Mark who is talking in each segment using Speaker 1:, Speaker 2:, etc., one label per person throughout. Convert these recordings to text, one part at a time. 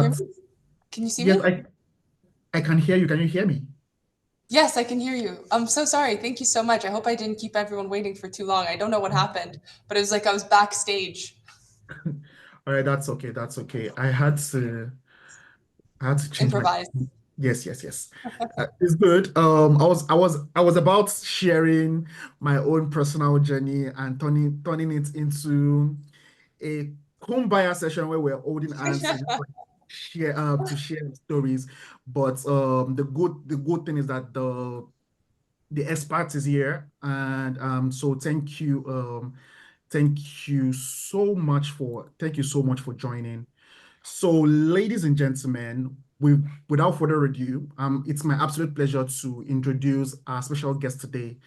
Speaker 1: Hear
Speaker 2: But
Speaker 1: me? Can you see
Speaker 2: yes,
Speaker 1: me?
Speaker 2: I can hear you. Can you hear me?
Speaker 1: Yes, I can hear you. I'm so sorry. Thank you so much. I hope I didn't keep everyone waiting for too long. I don't know what happened, but it was like I was backstage.
Speaker 2: All right, that's okay. That's okay. I had to change my
Speaker 1: Improvise.
Speaker 2: yes, yes, yes. It's good. I was about sharing my own personal journey and turning it into a kumbaya session where we're holding hands to just like share stories. But the good thing is that the expert is here, and so thank you so much for joining. So, ladies and gentlemen, without further ado, it's my absolute pleasure to introduce our special guest today.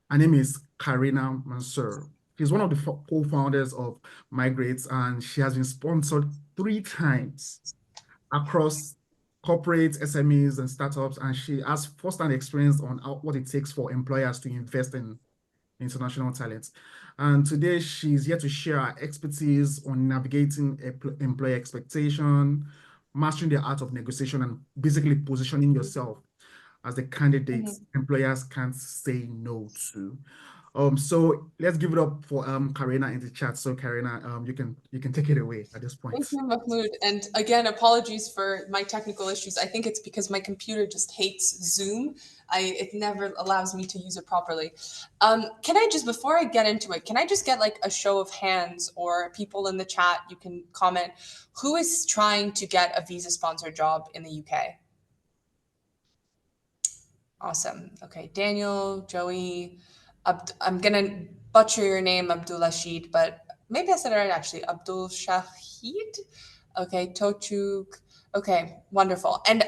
Speaker 2: Her name is Karina Mansour. She's one of the co-founders of Migrates, and she has been sponsored 3 times across corporate SMEs and startups, and she has first-hand experience on what it takes for employers to invest in international talent. And today she's here to share her expertise on navigating employee expectation, mastering the art of negotiation, and basically positioning yourself as the candidates
Speaker 1: Mhm.
Speaker 2: employers can't say no to. So let's give it up for Karina in the chat. So Karina, you can take it away at this point.
Speaker 1: Thank you, Mahmoud. And again, apologies for my technical issues. I think it's because my computer just hates Zoom. It never allows me to use it properly. Can I just, before I get into it, can I just get like a show of hands or people in the chat? You can comment. Who is trying to get a visa sponsored job in the UK? Awesome. Okay, Daniel, Joey, I'm gonna butcher your name, Abdul Rashid, but maybe I said it right actually. Abdul Shahid. Okay, Tochuk. Okay, wonderful. And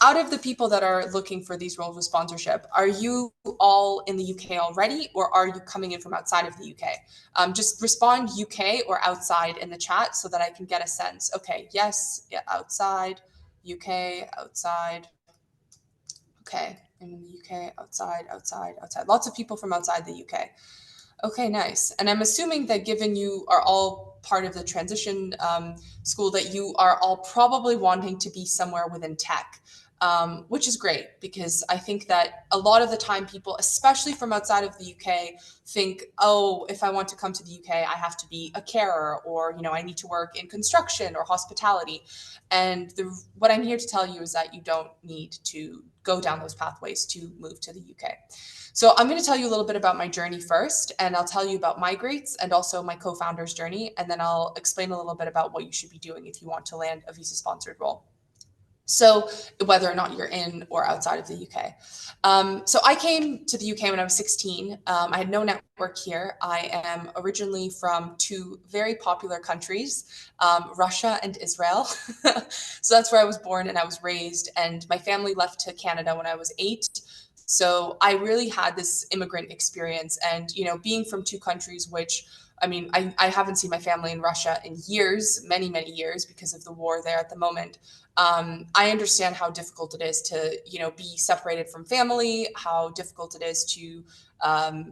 Speaker 1: out of the people that are looking for these roles with sponsorship, are you all in the UK already, or are you coming in from outside of the UK? Just respond UK or outside in the chat so that I can get a sense. Okay, yes, yeah, outside, UK, outside. Okay, I'm in the UK, outside, outside, outside. Lots of people from outside the UK. Okay, nice. And I'm assuming that given you are all part of the transition school, that you are all probably wanting to be somewhere within tech, which is great because I think that a lot of the time people, especially from outside of the UK, think, oh, if I want to come to the UK, I have to be a carer or, I need to work in construction or hospitality. And what I'm here to tell you is that you don't need to go down those pathways to move to the UK. So I'm going to tell you a little bit about my journey first, and I'll tell you about Migrates and also my co-founder's journey, and then I'll explain a little bit about what you should be doing if you want to land a visa-sponsored role. So whether or not you're in or outside of the UK. So I came to the UK when I was 16. I had no network here. I am originally from two very popular countries, Russia and Israel. So that's where I was born and I was raised. And my family left to Canada when I was 8. So I really had this immigrant experience. And, being from two countries, which I mean, I haven't seen my family in Russia in years, many, many years, because of the war there at the moment. I understand how difficult it is to, be separated from family, how difficult it is to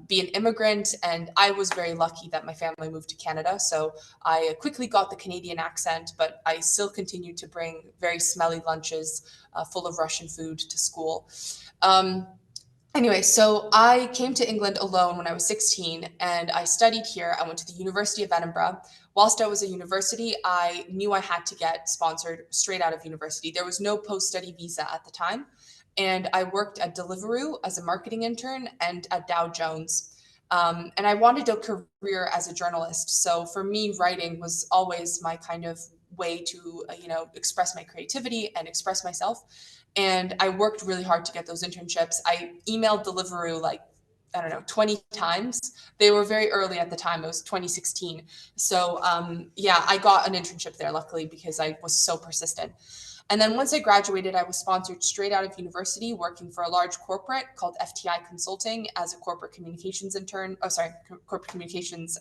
Speaker 1: be an immigrant. And I was very lucky that my family moved to Canada. So I quickly got the Canadian accent, but I still continued to bring very smelly lunches full of Russian food to school. Um, Anyway, so I came to England alone when I was 16 and I studied here. I went to the University of Edinburgh. Whilst I was at university, I knew I had to get sponsored straight out of university. There was no post study visa at the time. And I worked at Deliveroo as a marketing intern and at Dow Jones. And I wanted a career as a journalist. So for me, writing was always my kind of way to, express my creativity and express myself. And I worked really hard to get those internships. I emailed Deliveroo like, I don't know, 20 times. They were very early at the time. It was 2016. So, yeah, I got an internship there, luckily, because I was so persistent. And then once I graduated, I was sponsored straight out of university, working for a large corporate called FTI Consulting as a corporate communications intern. Oh, sorry, corporate communications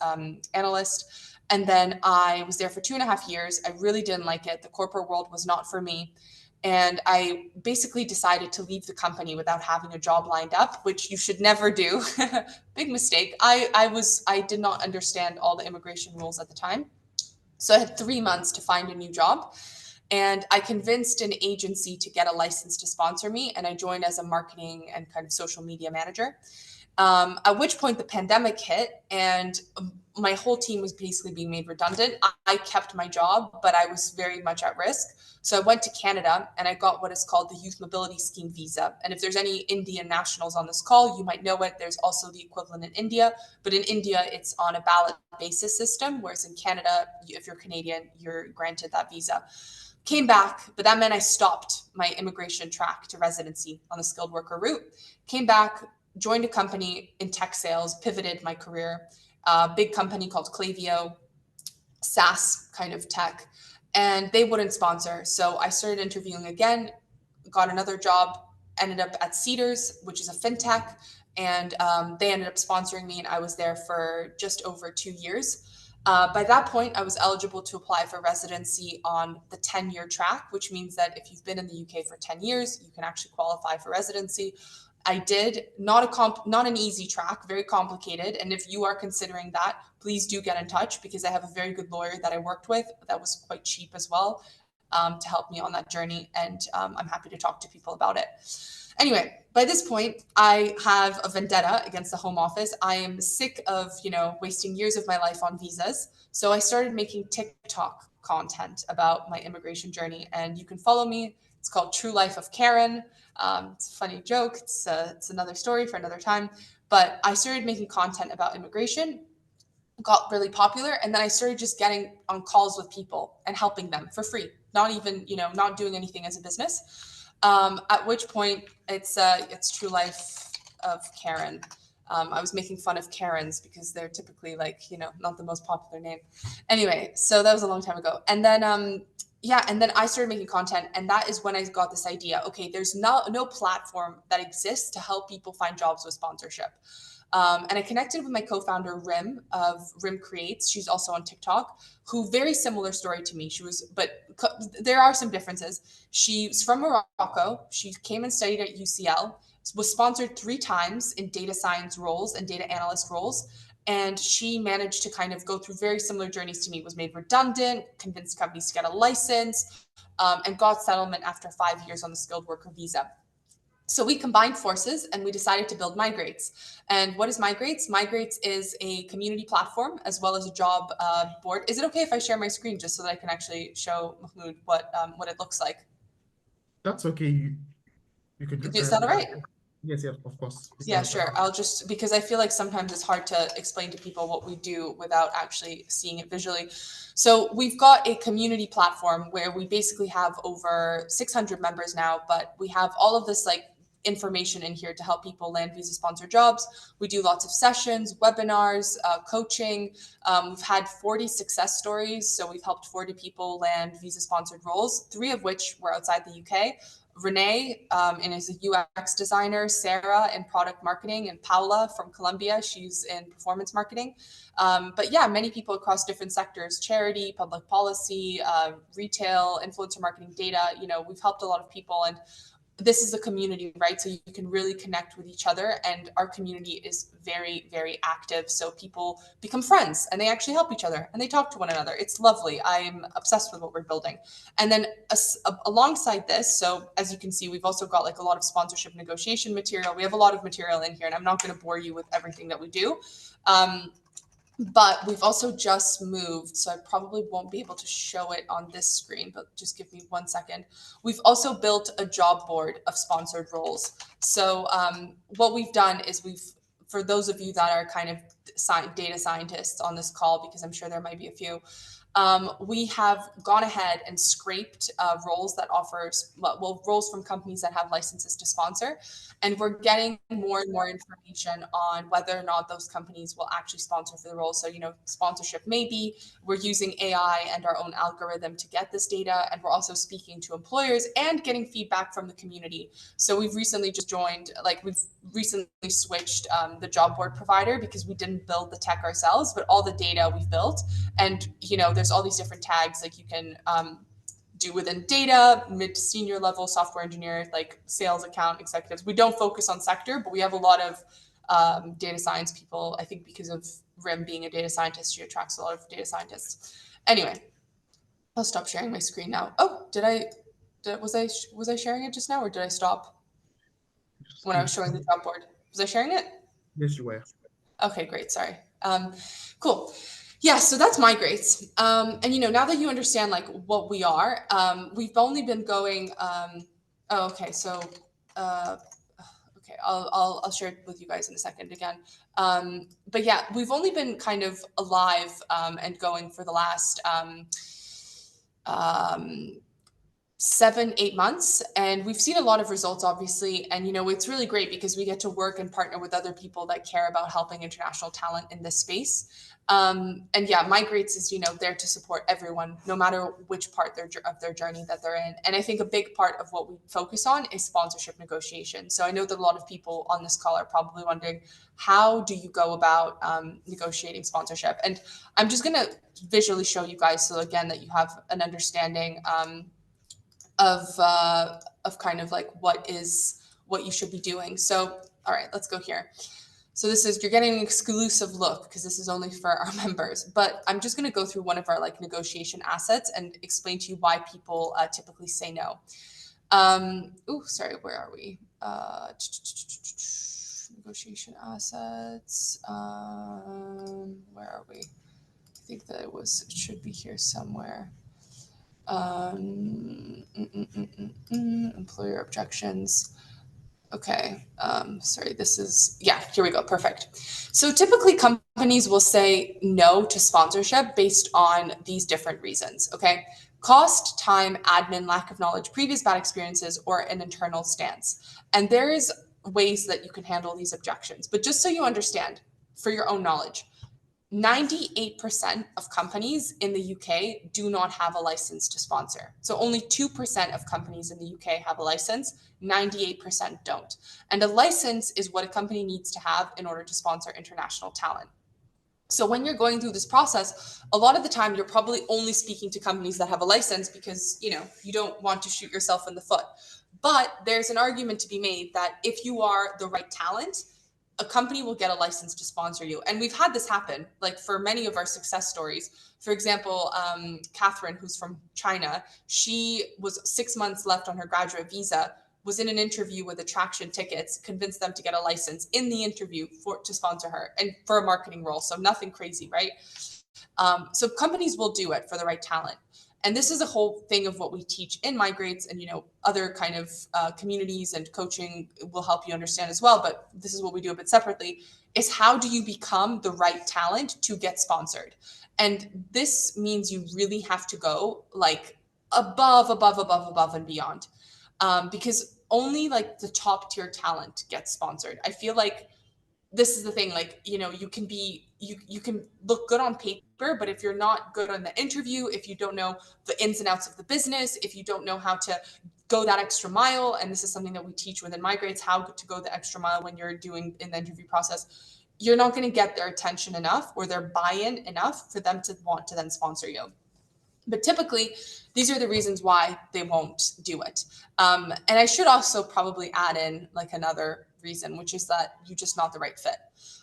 Speaker 1: analyst. And then I was there for 2.5 years. I really didn't like it. The corporate world was not for me. And I basically decided to leave the company without having a job lined up, which you should never do. Big mistake. I did not understand all the immigration rules at the time. So I had 3 months to find a new job. And I convinced an agency to get a license to sponsor me, and I joined as a marketing and kind of social media manager. At which point the pandemic hit, and my whole team was basically being made redundant. I kept my job, but I was very much at risk. So I went to Canada and I got what is called the Youth Mobility Scheme visa. And if there's any Indian nationals on this call, you might know it. There's also the equivalent in India, but in India, it's on a ballot basis system, whereas in Canada, if you're Canadian, you're granted that visa. Came back, but that meant I stopped my immigration track to residency on the skilled worker route. Came back, joined a company in tech sales, pivoted my career, big company called Klaviyo, SaaS kind of tech, and they wouldn't sponsor. So I started interviewing again, got another job, ended up at Cedars, which is a fintech, and they ended up sponsoring me, and I was there for just over 2 years. By that point, I was eligible to apply for residency on the 10-year track, which means that if you've been in the UK for 10 years, you can actually qualify for residency. I did not an easy track, very complicated. And if you are considering that, please do get in touch because I have a very good lawyer that I worked with that was quite cheap as well, to help me on that journey. And I'm happy to talk to people about it. Anyway, by this point, I have a vendetta against the Home Office. I am sick of, wasting years of my life on visas. So I started making TikTok content about my immigration journey, and you can follow me. It's called True Life of Karen. It's a funny joke. It's another story for another time. But I started making content about immigration, got really popular, and then I started just getting on calls with people and helping them for free, not even, not doing anything as a business. At which point it's True Life of Karen. I was making fun of Karens because they're typically not the most popular name. Anyway, so that was a long time ago. And then and then I started making content, and that is when I got this idea. Okay, there's no platform that exists to help people find jobs with sponsorship. And I connected with my co-founder Rim of Rim Creates. She's also on TikTok, who very similar story to me. There are some differences. She's from Morocco. She came and studied at UCL, was sponsored 3 times in data science roles and data analyst roles. And she managed to kind of go through very similar journeys to me, was made redundant, convinced companies to get a license, and got settlement after 5 years on the skilled worker visa. So we combined forces and we decided to build Migrates. And what is Migrates? Migrates is a community platform as well as a job board. Is it okay if I share my screen just so that I can actually show Mahmoud what it looks like?
Speaker 2: That's okay. You could
Speaker 1: Is that all right?
Speaker 2: yes, of course.
Speaker 1: Yeah, sure. I'll just, because I feel like sometimes it's hard to explain to people what we do without actually seeing it visually. So we've got a community platform where we basically have over 600 members now, but we have all of this information in here to help people land visa sponsored jobs. We do lots of sessions, webinars, coaching. We've had 40 success stories. So we've helped 40 people land visa sponsored roles, 3 of which were outside the UK. Renee and is a UX designer, Sarah in product marketing, and Paula from Colombia. She's in performance marketing. But yeah, many people across different sectors, charity, public policy, retail, influencer marketing, data. We've helped a lot of people, and this is a community, right? So you can really connect with each other, and our community is very, very active. So people become friends and they actually help each other and they talk to one another. It's lovely. I'm obsessed with what we're building. And then alongside this, so as you can see, we've also got a lot of sponsorship negotiation material. We have a lot of material in here, and I'm not going to bore you with everything that we do. But we've also just moved, so I probably won't be able to show it on this screen, but just give me 1 second. We've also built a job board of sponsored roles. So what we've done is for those of you that are kind of data scientists on this call, because I'm sure there might be a few, we have gone ahead and scraped roles that roles from companies that have licenses to sponsor. And we're getting more and more information on whether or not those companies will actually sponsor for the role. So, sponsorship maybe. We're using AI and our own algorithm to get this data. And we're also speaking to employers and getting feedback from the community. So we've recently just we've recently switched the job board provider because we didn't build the tech ourselves, but all the data we've built. And, there's all these different tags you can do within data, mid to senior level software engineers, sales account executives. We don't focus on sector, but we have a lot of data science people. I think because of Rim being a data scientist, she attracts a lot of data scientists. Anyway, I'll stop sharing my screen now. Oh, was I sharing it just now, or did I stop
Speaker 2: Just
Speaker 1: when I
Speaker 2: give me
Speaker 1: was
Speaker 2: a
Speaker 1: showing the
Speaker 2: second.
Speaker 1: job board? Was I sharing it?
Speaker 2: Yes, you were.
Speaker 1: Okay, great. Sorry. Cool. Yeah, so that's my grades. And now that you understand like what we are, we've only been going. Oh, okay. So, uh, okay, I'll share it with you guys in a second again. But yeah, we've only been kind of alive and going for the last um, 7, 8 months, and we've seen a lot of results, obviously. And it's really great because we get to work and partner with other people that care about helping international talent in this space. And yeah, Migrates is there to support everyone, no matter which part of their journey that they're in. And I think a big part of what we focus on is sponsorship negotiation. So I know that a lot of people on this call are probably wondering, how do you go about negotiating sponsorship? And I'm just going to visually show you guys, so again that you have an understanding of kind of like what you should be doing. So, all right, let's go here. So this is, you're getting an exclusive look because this is only for our members. But I'm just going to go through one of our like negotiation assets and explain to you why people typically say no. Sorry, where are we? Negotiation assets. Where are we? I think that it should be here somewhere. Employer objections. Okay. Sorry, here we go. Perfect. So typically companies will say no to sponsorship based on these different reasons. Okay. Cost, time, admin, lack of knowledge, previous bad experiences, or an internal stance. And there is ways that you can handle these objections. But just so you understand, for your own knowledge, 98% of companies in the UK do not have a license to sponsor. So only 2% of companies in the UK have a license, 98% don't. And a license is what a company needs to have in order to sponsor international talent. So when you're going through this process, a lot of the time you're probably only speaking to companies that have a license because, you don't want to shoot yourself in the foot. But there's an argument to be made that if you are the right talent, a company will get a license to sponsor you. And we've had this happen, like for many of our success stories. For example, Catherine, who's from China, she was 6 months left on her graduate visa, was in an interview with Attraction Tickets, convinced them to get a license in the interview to sponsor her and for a marketing role. So nothing crazy, right? So companies will do it for the right talent. And this is a whole thing of what we teach in Migrates, and other kind of communities and coaching will help you understand as well. But this is what we do a bit separately: is how do you become the right talent to get sponsored? And this means you really have to go like above and beyond, because only like the top tier talent gets sponsored. I feel like this is the thing, like you can be you can look good on paper, but if you're not good on the interview, if you don't know the ins and outs of the business, if you don't know how to go that extra mile, and this is something that we teach within Migrates, how to go the extra mile when you're doing in the interview process, you're not going to get their attention enough or their buy-in enough for them to want to then sponsor you. But typically, these are the reasons why they won't do it. And I should also probably add in like another reason, which is that you're just not the right fit.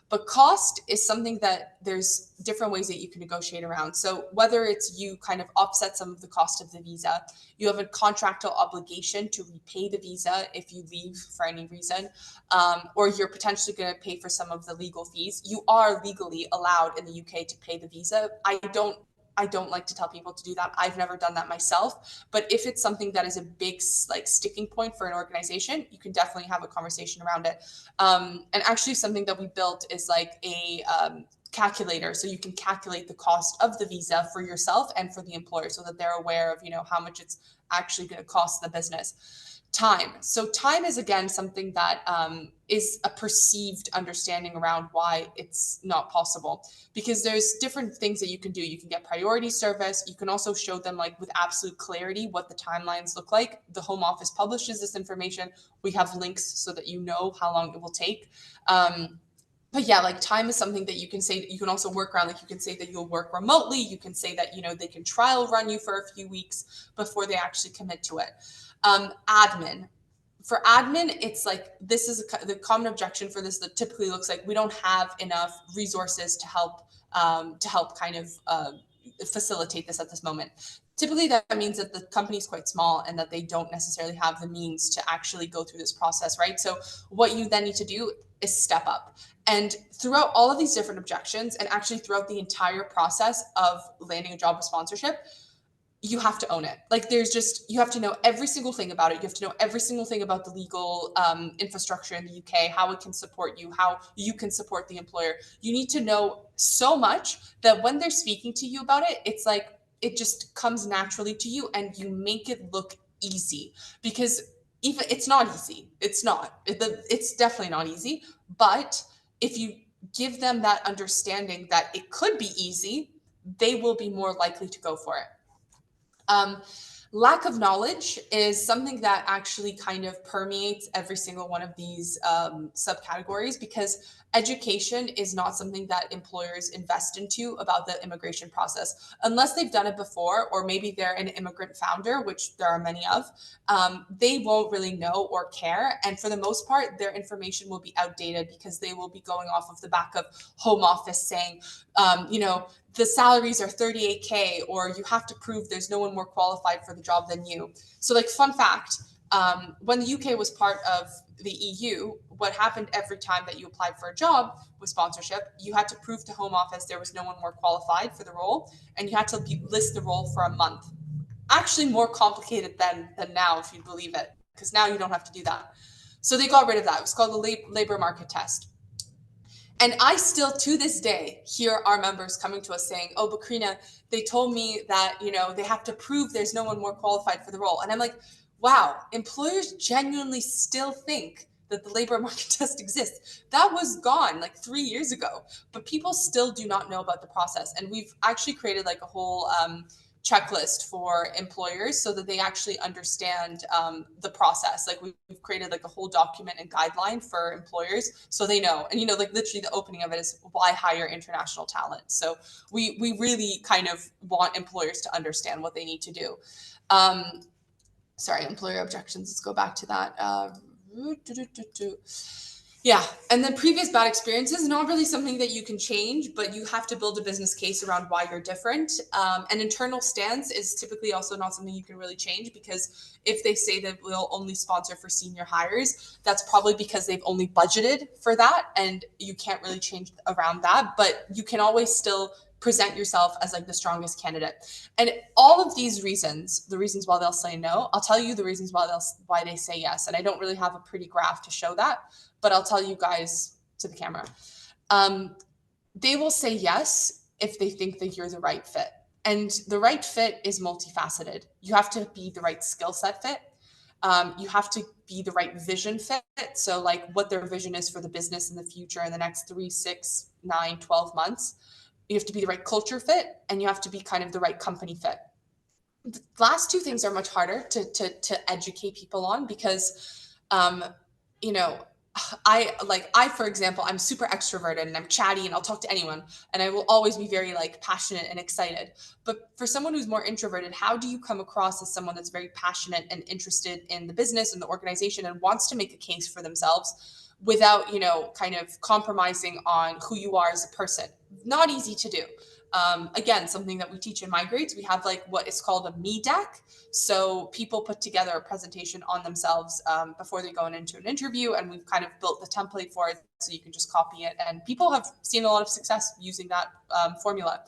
Speaker 1: But cost is something that there's different ways that you can negotiate around. So whether it's you kind of offset some of the cost of the visa, you have a contractual obligation to repay the visa if you leave for any reason, or you're potentially going to pay for some of the legal fees. You are legally allowed in the UK to pay the visa. I don't like to tell people to do that. I've never done that myself. But if it's something that is a big like sticking point for an organization, you can definitely have a conversation around it. And actually, something that we built is like a calculator, so you can calculate the cost of the visa for yourself and for the employer, so that they're aware of how much it's actually going to cost the business. Time. So time is again something that is a perceived understanding around why it's not possible, because there's different things that you can do. You can get priority service. You can also show them like with absolute clarity what the timelines look like. The Home Office publishes this information. We have links so that you know how long it will take. But yeah, like time is something that you can say. You can also work around. Like you can say that you'll work remotely. You can say that they can trial run you for a few weeks before they actually commit to it. Admin. For admin, it's like this is the common objection for this that typically looks like we don't have enough resources to help kind of facilitate this at this moment. typically that means that the company is quite small and that they don't necessarily have the means to actually go through this process, right? So what you then need to do is step up. And throughout all of these different objections, and actually throughout the entire process of landing a job with sponsorship, you have to own it. Like you have to know every single thing about it. You have to know every single thing about the legal infrastructure in the UK, how it can support you, how you can support the employer. You need to know so much that when they're speaking to you about it, it's like it just comes naturally to you and you make it look easy, because even it's not easy. It's not. It's definitely not easy. But if you give them that understanding that it could be easy, they will be more likely to go for it. Um, Lack of knowledge is something that actually kind of permeates every single one of these subcategories, because education is not something that employers invest into about the immigration process unless they've done it before, or maybe they're an immigrant founder, which there are many of. They won't really know or care, and for the most part their information will be outdated because they will be going off of the back of Home Office saying, the salaries are 38K, or you have to prove there's no one more qualified for the job than you. So, like, fun fact, when the UK was part of the EU, what happened every time that you applied for a job with sponsorship, you had to prove to Home Office there was no one more qualified for the role, and you had to list the role for a month. Actually, more complicated than now, if you believe it, because now you don't have to do that. So they got rid of that. It was called the labor market test. And I still, to this day, hear our members coming to us saying, "Oh, but Karina, they told me that, they have to prove there's no one more qualified for the role." And I'm like, wow, employers genuinely still think that the labor market test exists. That was gone like 3 years ago, but people still do not know about the process. And we've actually created like a whole checklist for employers so that they actually understand the process. Like we've created like a whole document and guideline for employers so they know. And like literally the opening of it is why hire international talent. So we really kind of want employers to understand what they need to do. Sorry, employer objections. Let's go back to that. Yeah. And then previous bad experiences, not really something that you can change, but you have to build a business case around why you're different. An internal stance is typically also not something you can really change, because if they say that we'll only sponsor for senior hires, that's probably because they've only budgeted for that, and you can't really change around that. But you can always still present yourself as like the strongest candidate. And all of these reasons, the reasons why they'll say no, I'll tell you the reasons why they say yes. And I don't really have a pretty graph to show that, but I'll tell you guys to the camera. They will say yes if they think that you're the right fit. And the right fit is multifaceted. You have to be the right skill set fit. You have to be the right vision fit. So like what their vision is for the business in the future in the next 3, 6, 9, 12 months. You have to be the right culture fit, and you have to be kind of the right company fit. The last two things are much harder to educate people on, because you know I, for example, I'm super extroverted and I'm chatty and I'll talk to anyone, and I will always be very like passionate and excited. But for someone who's more introverted, how do you come across as someone that's very passionate and interested in the business and the organization and wants to make a case for themselves without, kind of compromising on who you are as a person? Not easy to do. Again, something that we teach in Migrates, we have like what is called a me deck. So people put together a presentation on themselves before they go into an interview, and we've kind of built the template for it so you can just copy it. And people have seen a lot of success using that formula.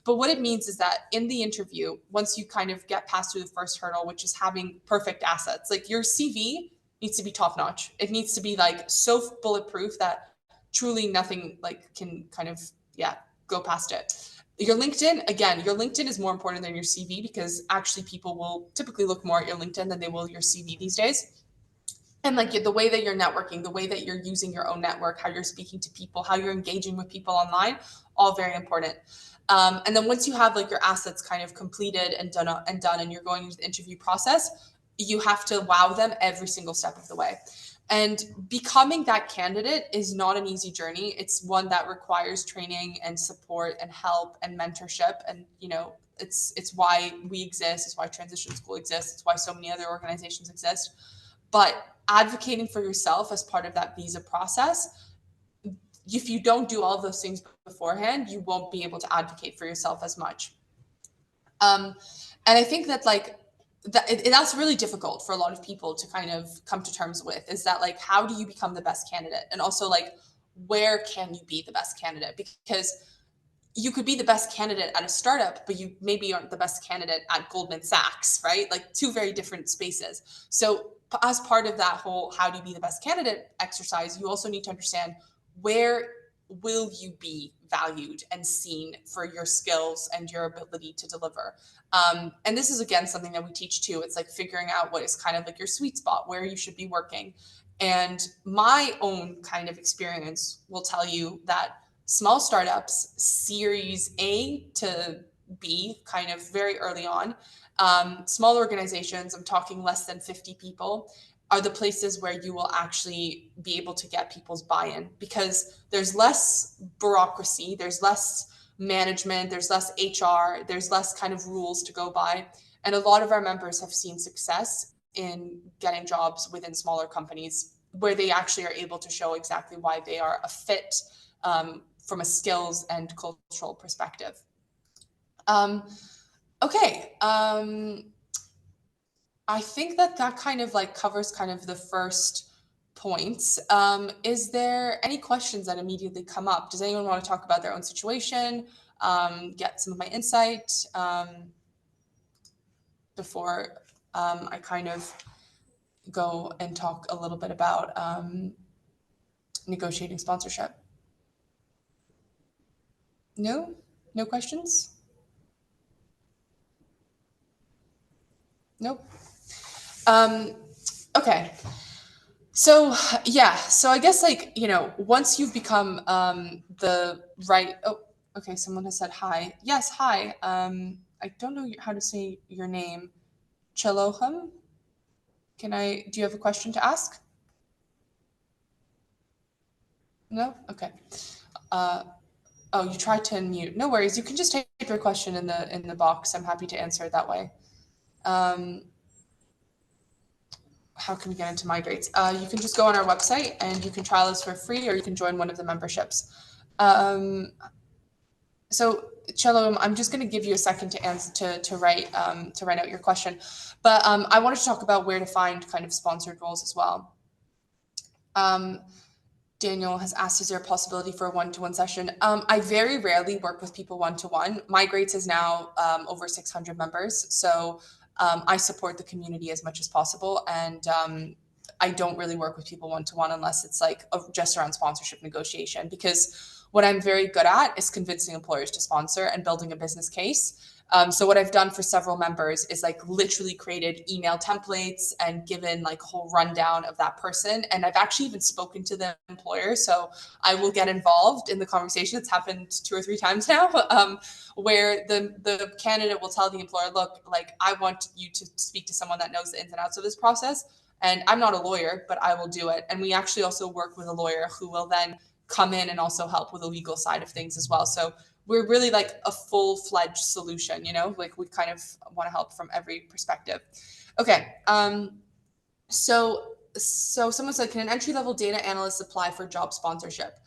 Speaker 1: But what it means is that in the interview, once you kind of get past through the first hurdle, which is having perfect assets, like your CV needs to be top notch. It needs to be like so bulletproof that truly nothing like can kind of, go past it. Your LinkedIn, again, your LinkedIn is more important than your CV, because actually people will typically look more at your LinkedIn than they will your CV these days. And like the way that you're networking, the way that you're using your own network, how you're speaking to people, how you're engaging with people online, all very important. And then once you have like your assets kind of completed and done, and you're going into the interview process, you have to wow them every single step of the way. And becoming that candidate is not an easy journey. It's one that requires training and support and help and mentorship. And, it's why we exist. It's why Transition School exists. It's why so many other organizations exist. But advocating for yourself as part of that visa process, if you don't do all of those things beforehand, you won't be able to advocate for yourself as much. And I think that like that's really difficult for a lot of people to kind of come to terms with, is that like, how do you become the best candidate? And also like, where can you be the best candidate? Because you could be the best candidate at a startup, but you maybe aren't the best candidate at Goldman Sachs, right? Like two very different spaces. So as part of that whole how do you be the best candidate exercise, you also need to understand where will you be valued and seen for your skills and your ability to deliver. And this is again something that we teach too. It's like figuring out what is kind of like your sweet spot, where you should be working. And my own kind of experience will tell you that small startups, series A to B, kind of very early on, small organizations, I'm talking less than 50 people, are the places where you will actually be able to get people's buy-in, because there's less bureaucracy, there's less management, there's less HR, there's less kind of rules to go by. And a lot of our members have seen success in getting jobs within smaller companies where they actually are able to show exactly why they are a fit, from a skills and cultural perspective. Um, okay. I think that that kind of like covers kind of the first points. Is there any questions that immediately come up? Does anyone want to talk about their own situation? Get some of my insight, before I kind of go and talk a little bit about negotiating sponsorship? No? No questions? Nope. Um, okay. So yeah, so I guess like, once you've become the right, oh, okay, someone has said hi. Yes, hi. I don't know how to say your name. Chaloham? Do you have a question to ask? No? Okay. Uh, oh, you tried to unmute. No worries. You can just type your question in the box. I'm happy to answer it that way. Um, how can we get into Migrates? You can just go on our website and you can trial us for free, or you can join one of the memberships. So Cello, I'm just going to give you a second to answer to write out your question, but I wanted to talk about where to find kind of sponsored roles as well. Daniel has asked, is there a possibility for a one-to-one session? I very rarely work with people one-to-one. Migrates is now over 600 members, so I support the community as much as possible, and I don't really work with people one-to-one unless it's like just around sponsorship negotiation, because what I'm very good at is convincing employers to sponsor and building a business case. So what I've done for several members is like literally created email templates and given like a whole rundown of that person. And I've actually even spoken to the employer. So I will get involved in the conversation. It's happened 2 or 3 times now, where the candidate will tell the employer, look, like I want you to speak to someone that knows the ins and outs of this process. And I'm not a lawyer, but I will do it. And we actually also work with a lawyer who will then come in and also help with the legal side of things as well. So we're really like a full-fledged solution, like we kind of want to help from every perspective. Okay. So someone said, can an entry-level data analyst apply for job sponsorship?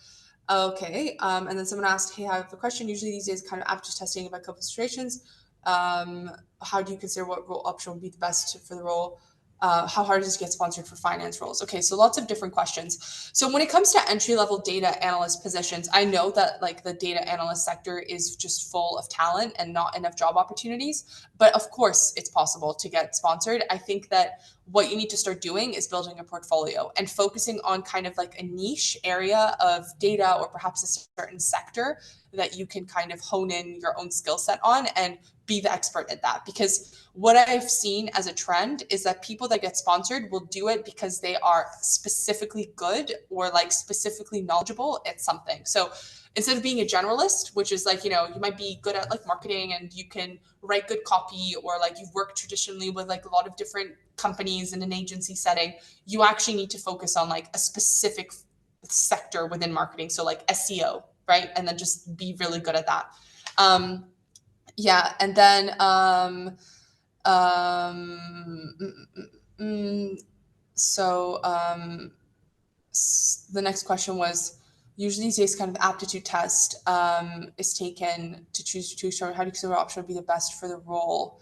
Speaker 1: Okay. And then someone asked, hey, I have a question. Usually these days kind of aptitude testing about couple situations. How do you consider what role option would be the best for the role? How hard is it to get sponsored for finance roles? Okay, so lots of different questions. So when it comes to entry-level data analyst positions, I know that like the data analyst sector is just full of talent and not enough job opportunities, but of course it's possible to get sponsored. I think that what you need to start doing is building a portfolio and focusing on kind of like a niche area of data, or perhaps a certain sector that you can kind of hone in your own skill set on and be the expert at that. Because what I've seen as a trend is that people that get sponsored will do it because they are specifically good or like specifically knowledgeable at something. So instead of being a generalist, which is like, you might be good at like marketing and you can write good copy, or like you've worked traditionally with like a lot of different companies in an agency setting, you actually need to focus on like a specific sector within marketing. So like SEO, right? And then just be really good at that. Yeah. And then, so the next question was, usually these days kind of aptitude test is taken to choose how do you consider option would be the best for the role?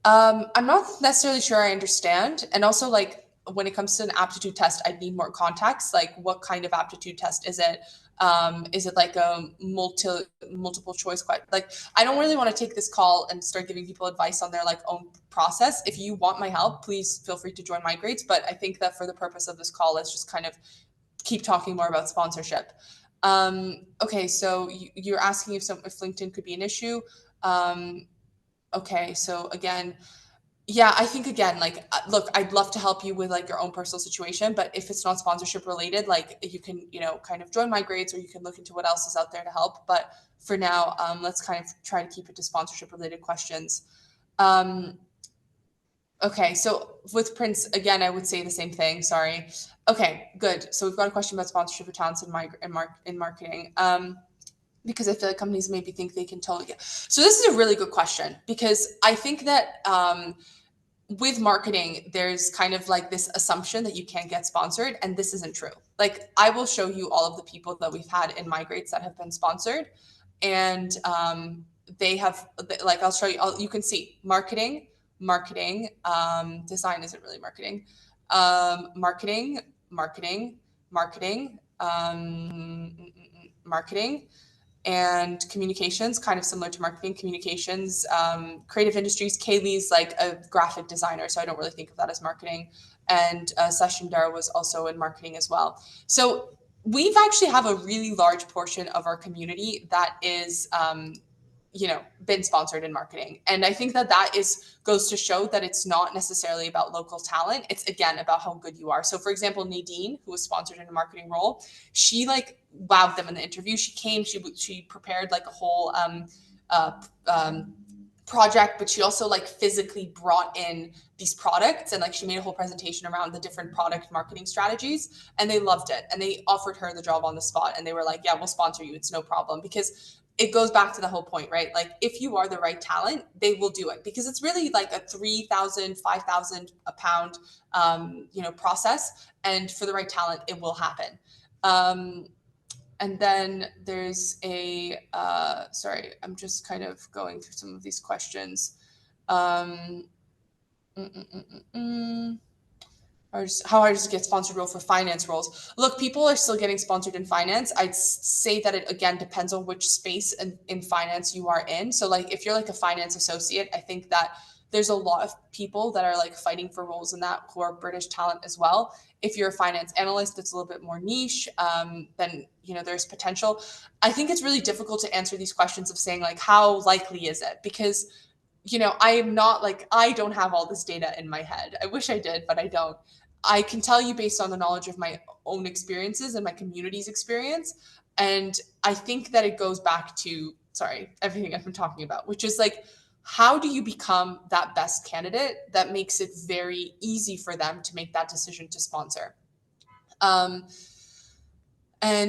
Speaker 1: I'm not necessarily sure I understand. And also, like, when it comes to an aptitude test, I'd need more context. Like, what kind of aptitude test is it? Is it like a multiple choice question? Like, I don't really want to take this call and start giving people advice on their like own process. If you want my help, please feel free to join Migrates. But I think that for the purpose of this call, let's just kind of keep talking more about sponsorship. Okay, so you're asking if LinkedIn could be an issue. Um, okay, so again, yeah, I think again, like, look, I'd love to help you with like your own personal situation, but if it's not sponsorship related, like you can, kind of join my grades or you can look into what else is out there to help. But for now, let's kind of try to keep it to sponsorship related questions. Um, okay, so with Prince, again, I would say the same thing. Sorry. Okay, good. So we've got a question about sponsorship of talents in marketing. Because I feel like companies maybe think they can totally get. So this is a really good question because I think that with marketing, there's kind of like this assumption that you can't get sponsored, and this isn't true. Like, I will show you all of the people that we've had in Migrates that have been sponsored, and they have, like, I'll show you. You can see marketing. Design isn't really marketing. Marketing, marketing, marketing, marketing and communications, kind of similar to marketing communications. Creative industries, Kaylee's like a graphic designer, so I don't really think of that as marketing. And Session Dara was also in marketing as well. So we've actually have a really large portion of our community that is been sponsored in marketing, and I think that goes to show that it's not necessarily about local talent. It's again about how good you are. So for example, Nadine, who was sponsored in a marketing role, she like wowed them in the interview. She prepared like a whole uh, um, project, but she also like physically brought in these products, and like she made a whole presentation around the different product marketing strategies, and they loved it, and they offered her the job on the spot, and they were like, yeah, we'll sponsor you, it's no problem. Because it goes back to the whole point, right? Like, if you are the right talent, they will do it, because it's really like a 3,000, 5,000 a pound process, and for the right talent it will happen. And then there's sorry, I'm just kind of going through some of these questions. um mm, mm, mm, mm, mm. How hard is it to get sponsored role for finance roles? Look, people are still getting sponsored in finance. I'd say that it again depends on which space in finance you are in. So like if you're like a finance associate, I think that there's a lot of people that are like fighting for roles in that who are British talent as well. If you're a finance analyst, it's a little bit more niche. Then there's potential. I think it's really difficult to answer these questions of saying like how likely is it, because I am not like, I don't have all this data in my head. I wish I did, but I don't. I can tell you based on the knowledge of my own experiences and my community's experience. And I think that it goes back to, sorry, everything I've been talking about, which is like, how do you become that best candidate that makes it very easy for them to make that decision to sponsor? And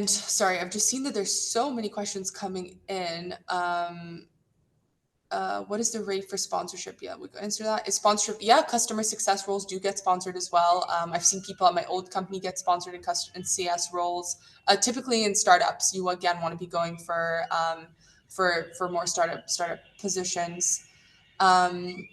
Speaker 1: sorry, I've just seen that there's so many questions coming in. What is the rate for sponsorship? Yeah, we can answer that. Is sponsorship? Yeah, customer success roles do get sponsored as well. I've seen people at my old company get sponsored in CS roles. Typically in startups, you again want to be going for more startup positions.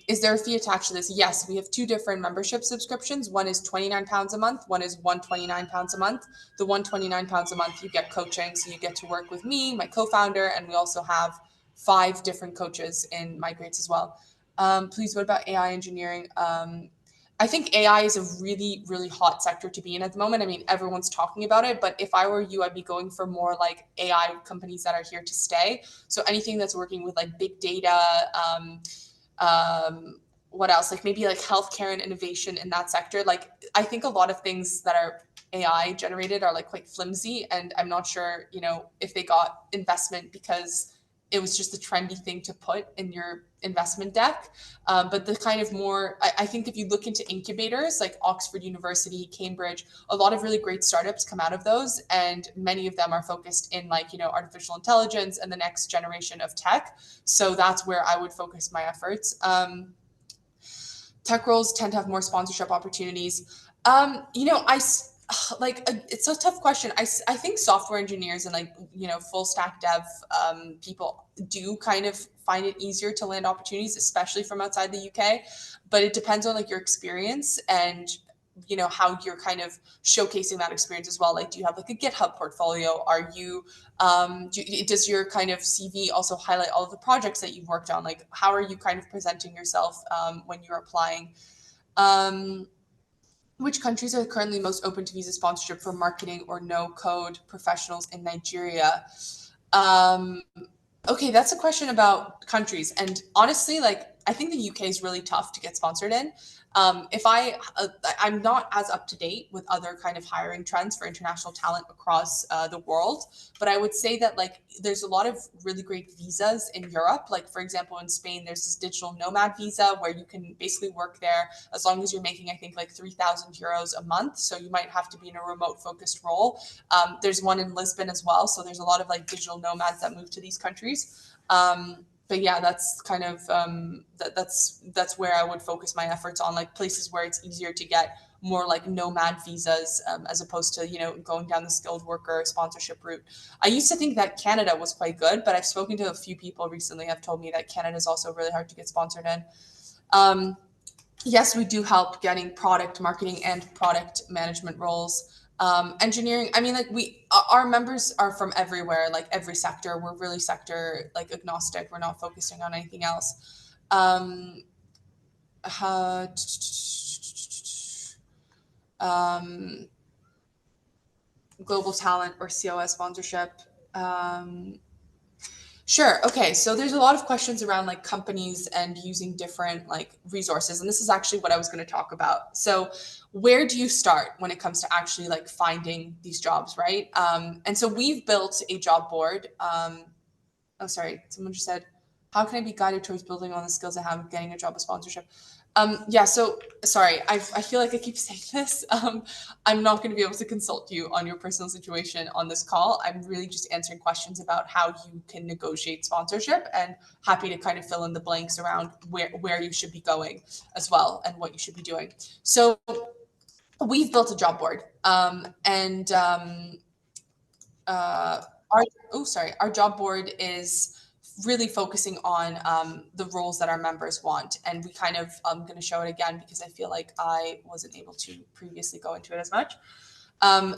Speaker 1: Is there a fee attached to this? Yes, we have two different membership subscriptions. One is £29 a month. One is £129 a month. The £129 a month, you get coaching, so you get to work with me, my co-founder, and we also have 5 different coaches in Migrates as well. Please, what about AI engineering? I think AI is a really, really hot sector to be in at the moment. I mean, everyone's talking about it, but if I were you, I'd be going for more like AI companies that are here to stay. So anything that's working with like big data, what else? Like maybe like healthcare and innovation in that sector. Like I think a lot of things that are AI generated are like quite flimsy, and I'm not sure, if they got investment because it was just a trendy thing to put in your investment deck. But the kind of more, I think if you look into incubators like Oxford University, Cambridge, a lot of really great startups come out of those, and many of them are focused in like, artificial intelligence and the next generation of tech. So that's where I would focus my efforts. Tech roles tend to have more sponsorship opportunities. It's a tough question. I think software engineers and full stack dev people do kind of find it easier to land opportunities, especially from outside the UK. But it depends on like your experience and how you're kind of showcasing that experience as well. Like, do you have like a GitHub portfolio? Are you does your kind of CV also highlight all of the projects that you've worked on? Like, how are you kind of presenting yourself when you're applying? Um, which countries are currently most open to visa sponsorship for marketing or no code professionals in Nigeria? Um, okay, that's a question about countries. And honestly, like, I think the UK is really tough to get sponsored in. If I'm not as up to date with other kind of hiring trends for international talent across the world, but I would say that like there's a lot of really great visas in Europe. Like for example, in Spain, there's this digital nomad visa where you can basically work there as long as you're making, I think, like 3,000 euros a month. So you might have to be in a remote focused role. There's one in Lisbon as well. So there's a lot of like digital nomads that move to these countries. But yeah, that's kind of that's where I would focus my efforts on, like places where it's easier to get more like nomad visas as opposed to going down the skilled worker sponsorship route. I used to think that Canada was quite good, but I've spoken to a few people recently have told me that Canada is also really hard to get sponsored in. Um, yes, we do help getting product marketing and product management roles. Engineering, I mean, like our members are from everywhere, like every sector. We're really sector like agnostic. We're not focusing on anything else. Um, uh, um, global talent or COS sponsorship. Um, Sure. Okay. So there's a lot of questions around like companies and using different like resources. And this is actually what I was going to talk about. So where do you start when it comes to actually like finding these jobs, right? And so we've built a job board. Oh, sorry. Someone just said, how can I be guided towards building on the skills I have of getting a job with sponsorship? Yeah, so sorry, I feel like I keep saying this. I'm not going to be able to consult you on your personal situation on this call. I'm really just answering questions about how you can negotiate sponsorship and happy to kind of fill in the blanks around where you should be going as well and what you should be doing. So we've built a job board and our our job board is really focusing on the roles that our members want, and we kind of I'm going to show it again because I feel like I wasn't able to previously go into it as much.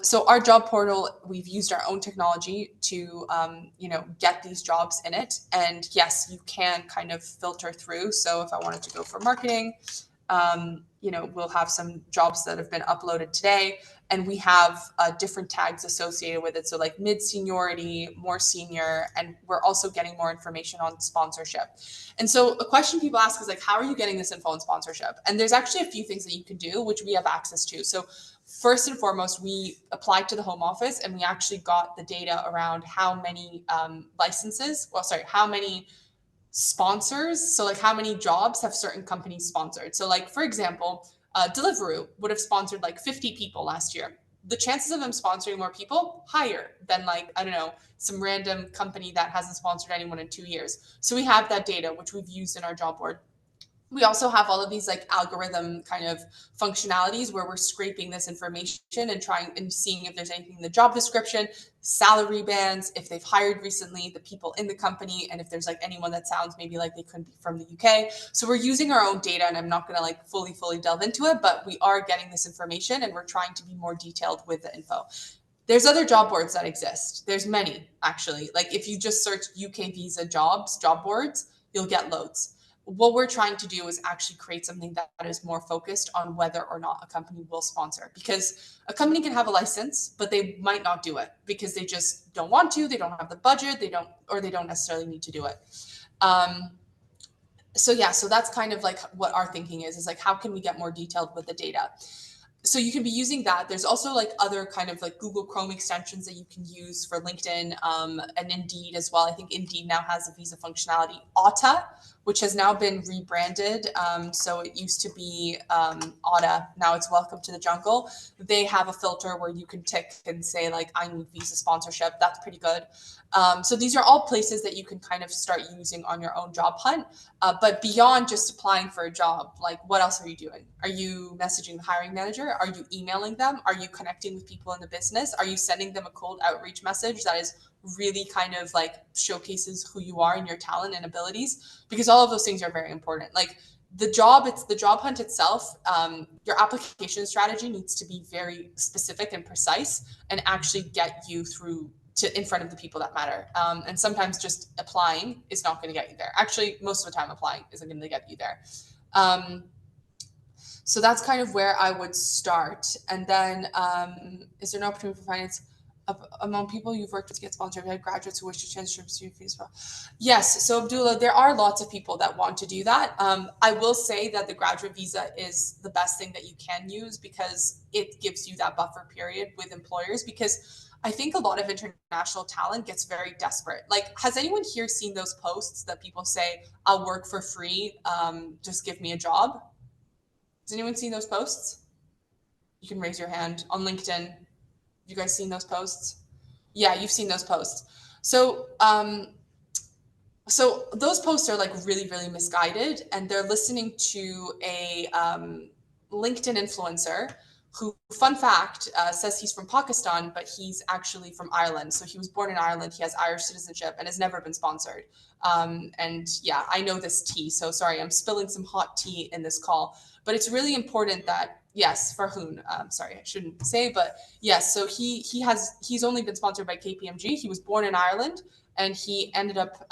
Speaker 1: So our job portal, we've used our own technology to get these jobs in it, and yes, you can kind of filter through. So if I wanted to go for marketing, we'll have some jobs that have been uploaded today, and we have different tags associated with it. So like mid seniority, more senior, and we're also getting more information on sponsorship. And so a question people ask is like, how are you getting this info on sponsorship? And there's actually a few things that you can do, which we have access to. So first and foremost, we applied to the Home Office and we actually got the data around how many how many sponsors. So like how many jobs have certain companies sponsored. So like, for example, Deliveroo would have sponsored like 50 people last year. The chances of them sponsoring more people higher than like, I don't know, some random company that hasn't sponsored anyone in 2 years. So we have that data, which we've used in our job board. We also have all of these like algorithm kind of functionalities where we're scraping this information and trying and seeing if there's anything in the job description, salary bands, if they've hired recently, the people in the company, and if there's like anyone that sounds maybe like they couldn't be from the UK. So we're using our own data, and I'm not going to like fully delve into it, but we are getting this information and we're trying to be more detailed with the info. There's other job boards that exist. There's many actually. Like if you just search UK visa jobs, job boards, you'll get loads. What we're trying to do is actually create something that is more focused on whether or not a company will sponsor, because a company can have a license but they might not do it because they just don't want to, they don't have the budget, they don't necessarily need to do it. So that's kind of like what our thinking is like, how can we get more detailed with the data? So you can be using that. There's also like other kind of like Google Chrome extensions that you can use for LinkedIn, and Indeed as well. I think Indeed now has a visa functionality. Auta, which has now been rebranded. So it used to be Otta. Now it's Welcome to the Jungle. They have a filter where you can tick and say like, I need visa sponsorship. That's pretty good. So these are all places that you can kind of start using on your own job hunt. But beyond just applying for a job, like what else are you doing? Are you messaging the hiring manager? Are you emailing them? Are you connecting with people in the business? Are you sending them a cold outreach message that is really kind of like showcases who you are and your talent and abilities? Because all of those things are very important. Like the job, it's the job hunt itself. Your application strategy needs to be very specific and precise and actually get you through to in front of the people that matter. And sometimes just applying is not going to get you there. Actually, most of the time applying isn't going to get you there. So that's kind of where I would start. And then, is there an opportunity for finance among people you've worked with to get sponsored? Have you had graduates who wish to transfer to fees? Well, yes. So Abdullah, there are lots of people that want to do that. I will say that the graduate visa is the best thing that you can use because it gives you that buffer period with employers. Because I think a lot of international talent gets very desperate. Like, has anyone here seen those posts that people say, "I'll work for free, just give me a job"? Has anyone seen those posts? You can raise your hand on LinkedIn. Have you guys seen those posts? Yeah, you've seen those posts. So those posts are like really, really misguided, and they're listening to a LinkedIn influencer who, fun fact, says he's from Pakistan, but he's actually from Ireland. So he was born in Ireland, he has Irish citizenship, and has never been sponsored. And yeah, I know this tea, so sorry, I'm spilling some hot tea in this call. But it's really important that yes, Farhoon. Sorry, I shouldn't say, but yes. So he's only been sponsored by KPMG. He was born in Ireland, and he ended up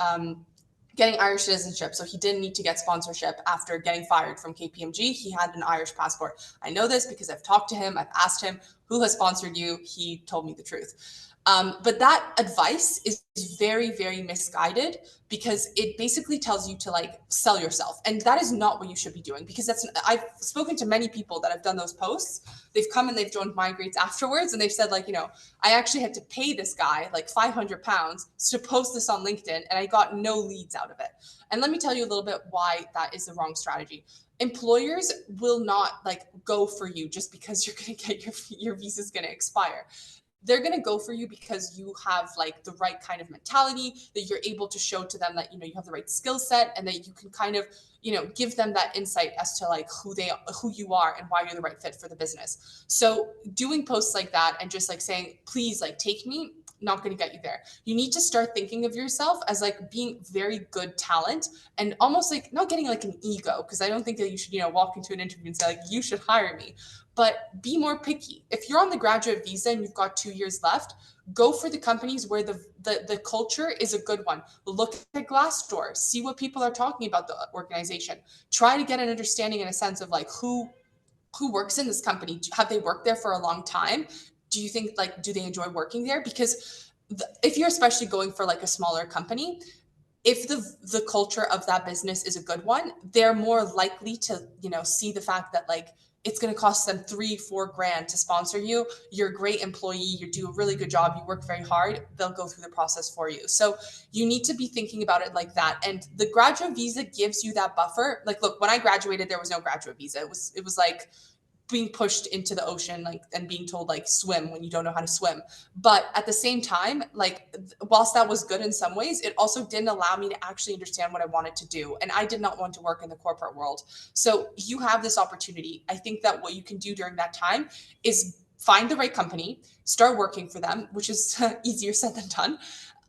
Speaker 1: getting Irish citizenship. So he didn't need to get sponsorship after getting fired from KPMG. He had an Irish passport. I know this because I've talked to him. I've asked him, who has sponsored you? He told me the truth. But that advice is very, very misguided because it basically tells you to like sell yourself. And that is not what you should be doing because I've spoken to many people that have done those posts. They've come and they've joined Migrates afterwards and they've said like, I actually had to pay this guy like £500 to post this on LinkedIn and I got no leads out of it. And let me tell you a little bit why that is the wrong strategy. Employers will not like go for you just because you're going to get your visa's going to expire. They're going to go for you because you have like the right kind of mentality, that you're able to show to them that you have the right skill set and that you can kind of give them that insight as to like who you are and why you're the right fit for the business. So doing posts like that and just like saying please like take me, not going to get you there. You need to start thinking of yourself as like being very good talent and almost like not getting like an ego, because I don't think that you should walk into an interview and say like you should hire me, but be more picky. If you're on the graduate visa and you've got 2 years left, go for the companies where the culture is a good one. Look at Glassdoor, see what people are talking about the organization. Try to get an understanding and a sense of like who works in this company. Have they worked there for a long time? Do you think like do they enjoy working there? Because if you're especially going for like a smaller company, if the culture of that business is a good one, they're more likely to see the fact that like it's going to cost them 3-4 grand to sponsor you. You're a great employee, you do a really good job, you work very hard, they'll go through the process for you. So you need to be thinking about it like that. And the graduate visa gives you that buffer. Like look, when I graduated there was no graduate visa. It was like being pushed into the ocean like and being told like swim when you don't know how to swim. But at the same time, like whilst that was good in some ways, it also didn't allow me to actually understand what I wanted to do, and I did not want to work in the corporate world. So you have this opportunity. I think that what you can do during that time is find the right company, start working for them, which is easier said than done.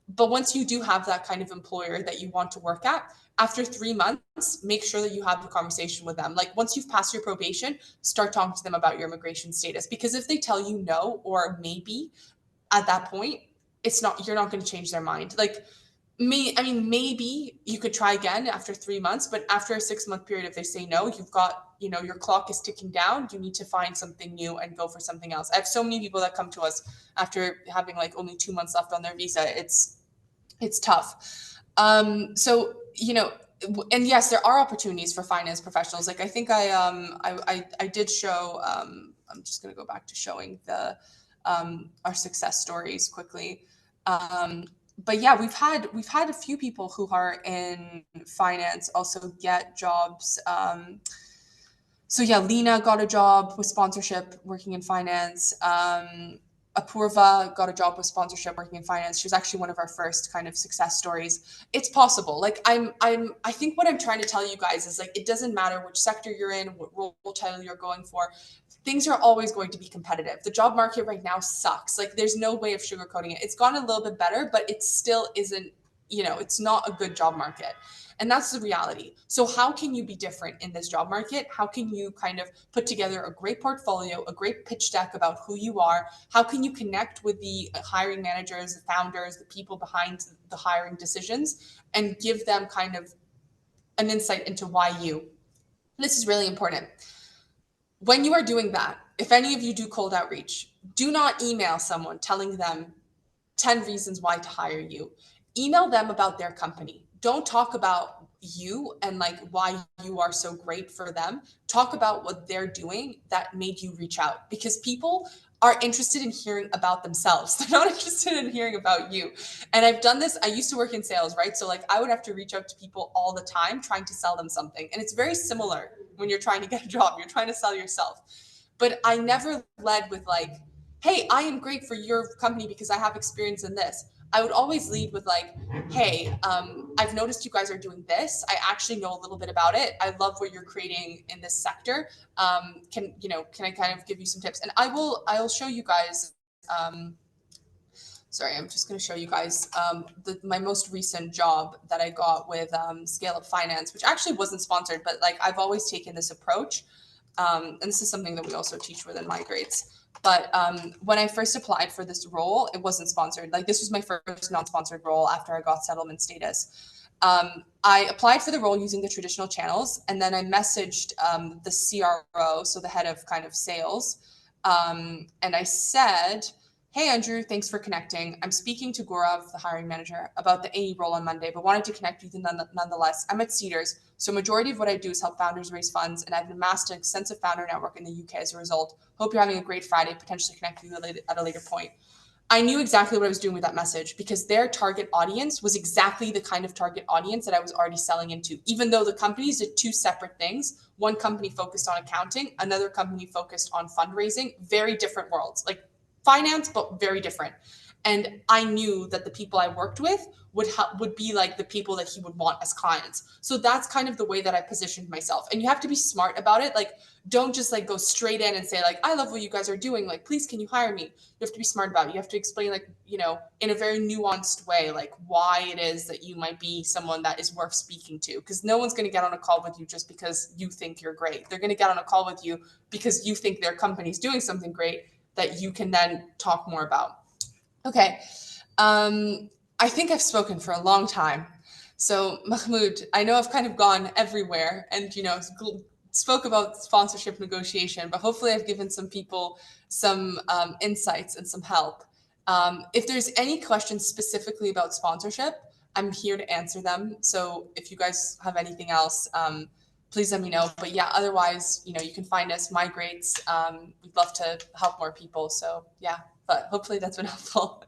Speaker 1: But once you do have that kind of employer that you want to work at, after 3 months, make sure that you have the conversation with them. Like once you've passed your probation, start talking to them about your immigration status. Because if they tell you no or maybe at that point, you're not going to change their mind. Like maybe you could try again after 3 months, but after a 6-month period, if they say no, you've got, your clock is ticking down. You need to find something new and go for something else. I have so many people that come to us after having like only 2 months left on their visa. It's tough. So, and yes, there are opportunities for finance professionals. Like I think I did show, I'm just going to go back to showing our success stories quickly. but yeah, we've had a few people who are in finance also get jobs. So yeah, Lena got a job with sponsorship working in finance. Apurva got a job with sponsorship working in finance. She was actually one of our first kind of success stories. It's possible. Like I think what I'm trying to tell you guys is like it doesn't matter which sector you're in, what role title you're going for. Things are always going to be competitive. The job market right now sucks. Like there's no way of sugarcoating it. It's gone a little bit better, but it still isn't, it's not a good job market. And that's the reality. So, how can you be different in this job market? How can you kind of put together a great portfolio, a great pitch deck about who you are? How can you connect with the hiring managers, the founders, the people behind the hiring decisions, and give them kind of an insight into why you? This is really important. When you are doing that, if any of you do cold outreach, do not email someone telling them 10 reasons why to hire you. Email them about their company. Don't talk about you and like why you are so great for them. Talk about what they're doing that made you reach out because people are interested in hearing about themselves. They're not interested in hearing about you. And I've done this. I used to work in sales, right? So like I would have to reach out to people all the time trying to sell them something. And it's very similar when you're trying to get a job. You're trying to sell yourself. But I never led with like, hey, I am great for your company because I have experience in this. I would always lead with like, hey, I've noticed you guys are doing this. I actually know a little bit about it. I love what you're creating in this sector. Can I kind of give you some tips? And I'll show you guys. Sorry, I'm just going to show you guys my most recent job that I got with Scale Up Finance, which actually wasn't sponsored, but like I've always taken this approach. And this is something that we also teach within Migrates. But when I first applied for this role, it wasn't sponsored. Like this was my first non-sponsored role after I got settlement status. I applied for the role using the traditional channels, and then I messaged the CRO, so the head of kind of sales, and I said, "Hey Andrew, thanks for connecting. I'm speaking to Gaurav, the hiring manager, about the AE role on Monday, but wanted to connect with you nonetheless. I'm at Cedars, so majority of what I do is help founders raise funds, and I've amassed an extensive founder network in the UK as a result. Hope you're having a great Friday. Potentially connect with you at a later point." I knew exactly what I was doing with that message because their target audience was exactly the kind of target audience that I was already selling into. Even though the companies did two separate things, one company focused on accounting, another company focused on fundraising, very different worlds, like finance, but very different. And I knew that the people I worked with would be like the people that he would want as clients. So that's kind of the way that I positioned myself. And you have to be smart about it. Like, don't just like go straight in and say like, I love what you guys are doing. Like, please, can you hire me? You have to be smart about it. You have to explain like, in a very nuanced way, like why it is that you might be someone that is worth speaking to. Because no one's going to get on a call with you just because you think you're great. They're going to get on a call with you because you think their company's doing something great that you can then talk more about. Okay. I think I've spoken for a long time. So, Mahmoud, I know I've kind of gone everywhere and, spoke about sponsorship negotiation, but hopefully I've given some people some insights and some help. If there's any questions specifically about sponsorship, I'm here to answer them. So if you guys have anything else, please let me know. But yeah, otherwise, you can find us, Migrates. We'd love to help more people. So yeah, but hopefully that's been helpful.